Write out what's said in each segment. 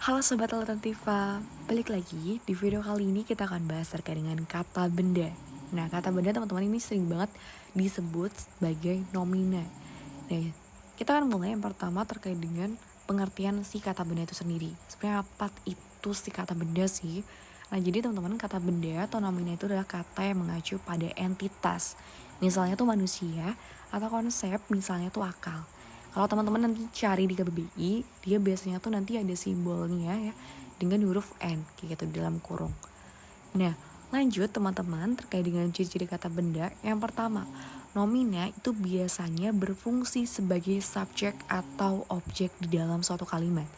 Halo Sobat Alternativa, balik lagi. Di video kali ini kita akan bahas terkait dengan kata benda. Nah, kata benda teman-teman ini sering banget disebut sebagai nomina. Nah, kita akan mulai yang pertama terkait dengan pengertian si kata benda itu sendiri. Sebenarnya apa itu si kata benda sih? Nah, jadi teman-teman, kata benda atau nomina itu adalah kata yang mengacu pada entitas. Misalnya tuh manusia, atau konsep misalnya tuh akal. Kalau teman-teman nanti cari di KBBI, dia biasanya tuh nanti ada simbolnya ya dengan huruf N kayak gitu di dalam kurung. Nah, lanjut teman-teman terkait dengan ciri-ciri kata benda. Yang pertama, nomina itu biasanya berfungsi sebagai subjek atau objek di dalam suatu kalimat.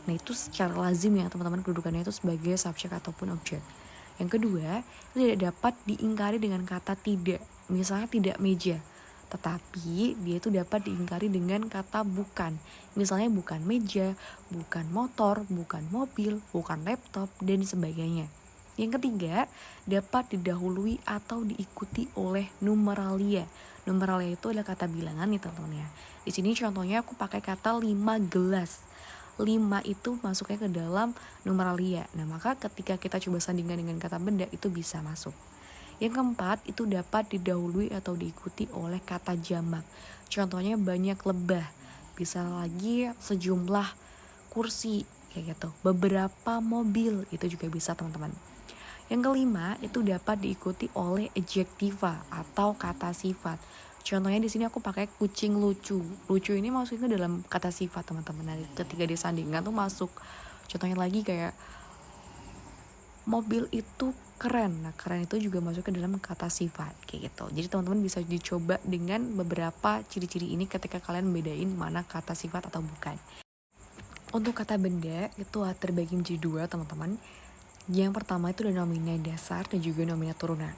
Nah, itu secara lazim ya teman-teman, kedudukannya itu sebagai subjek ataupun objek. Yang kedua, itu tidak dapat diingkari dengan kata tidak. Misalnya tidak meja, tetapi dia itu dapat diingkari dengan kata bukan. Misalnya bukan meja, bukan motor, bukan mobil, bukan laptop, dan sebagainya. Yang ketiga, dapat didahului atau diikuti oleh numeralia. Numeralia itu adalah kata bilangan nih teman-teman ya. Di sini contohnya aku pakai kata 5 gelas. 5 itu masuknya ke dalam numeralia. Nah, maka ketika kita coba sandingkan dengan kata benda itu bisa masuk. Yang keempat, itu dapat didahului atau diikuti oleh kata jamak. Contohnya banyak lebah, bisa lagi sejumlah kursi, kayak gitu. Beberapa mobil, itu juga bisa teman-teman. Yang kelima, itu dapat diikuti oleh adjektiva atau kata sifat. Contohnya di sini aku pakai kucing lucu. Lucu ini masuknya dalam kata sifat teman-teman. Nah, ketika disandingkan tuh masuk. Contohnya lagi kayak mobil itu keren. Nah, keren itu juga masuk ke dalam kata sifat kayak gitu. Jadi teman-teman bisa dicoba dengan beberapa ciri-ciri ini ketika kalian bedain mana kata sifat atau bukan. Untuk kata benda itu terbagi menjadi dua teman-teman. Yang pertama itu ada nomina dasar dan juga nomina turunan.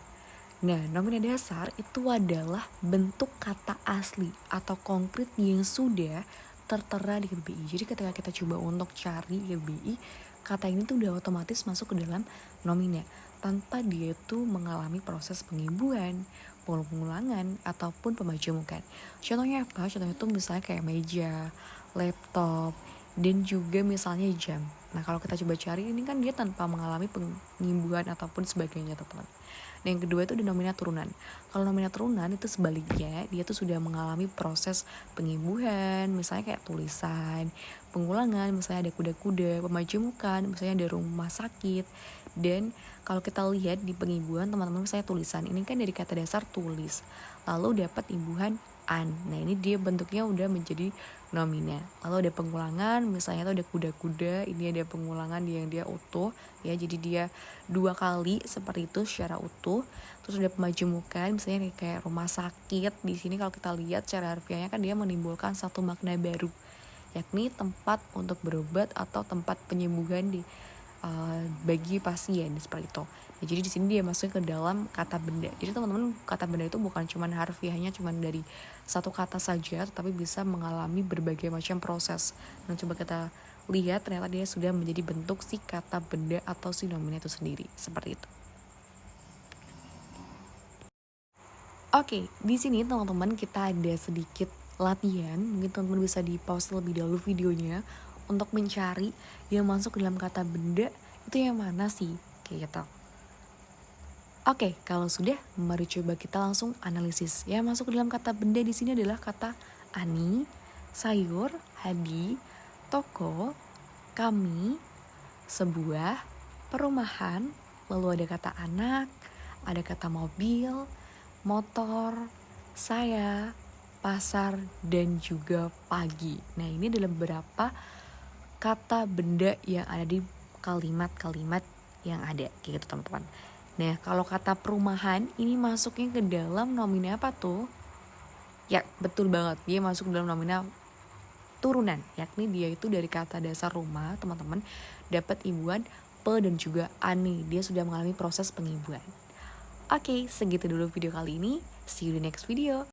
Nah, nomina dasar itu adalah bentuk kata asli atau konkret yang sudah tertera di KBBI. Jadi ketika kita coba untuk cari KBBI, kata ini tuh udah otomatis masuk ke dalam nomina tanpa dia tuh mengalami proses pengibuan, pengulangan, ataupun pemajamukan. Contohnya apa? Contohnya tuh misalnya kayak meja, laptop, dan juga misalnya jam. Nah, kalau kita coba cari ini kan dia tanpa mengalami pengimbuhan ataupun sebagainya teman-teman. Nah, yang kedua itu ada nomina turunan. Kalau nomina turunan itu sebaliknya, dia tuh sudah mengalami proses pengimbuhan, misalnya kayak tulisan, pengulangan, misalnya ada kuda-kuda, pemajemukan, misalnya ada rumah sakit. Dan kalau kita lihat di pengimbuhan teman-teman, misalnya tulisan, ini kan dari kata dasar tulis, lalu dapat imbuhan an. Nah, ini dia bentuknya udah menjadi nomina. Lalu ada pengulangan, misalnya tuh ada kuda-kuda, ini ada pengulangan yang dia utuh ya, jadi dia 2 kali seperti itu secara utuh. Terus ada pemajemukan, misalnya kayak rumah sakit. Di sini kalau kita lihat secara harfiahnya kan dia menimbulkan satu makna baru, yakni tempat untuk berobat atau tempat penyembuhan di bagi pasien seperti itu. Nah, jadi di sini dia masuk ke dalam kata benda. Jadi teman-teman, kata benda itu bukan cuma harfiahnya cuma dari satu kata saja, tetapi bisa mengalami berbagai macam proses. Nah, coba kita lihat ternyata dia sudah menjadi bentuk si kata benda atau si nomina itu sendiri, seperti itu. Oke, di sini teman-teman kita ada sedikit latihan. Mungkin teman-teman bisa di pause lebih dahulu videonya untuk mencari yang masuk ke dalam kata benda itu yang mana sih, kayak gitu. Oke, kalau sudah, mari coba kita langsung analisis. Yang masuk ke dalam kata benda di sini adalah kata ani, sayur, hadi, toko, kami, sebuah, perumahan, lalu ada kata anak, ada kata mobil, motor, saya, pasar, dan juga pagi. Nah, ini adalah beberapa kata benda yang ada di kalimat-kalimat yang ada, kayak gitu teman-teman. Nah, kalau kata perumahan ini masuknya ke dalam nomina apa tuh? Ya, betul banget, dia masuk dalam nomina turunan, yakni dia itu dari kata dasar rumah teman-teman dapat imbuhan pe dan juga ani. Dia sudah mengalami proses pengibuan. Oke, segitu dulu video kali ini. See you di next video.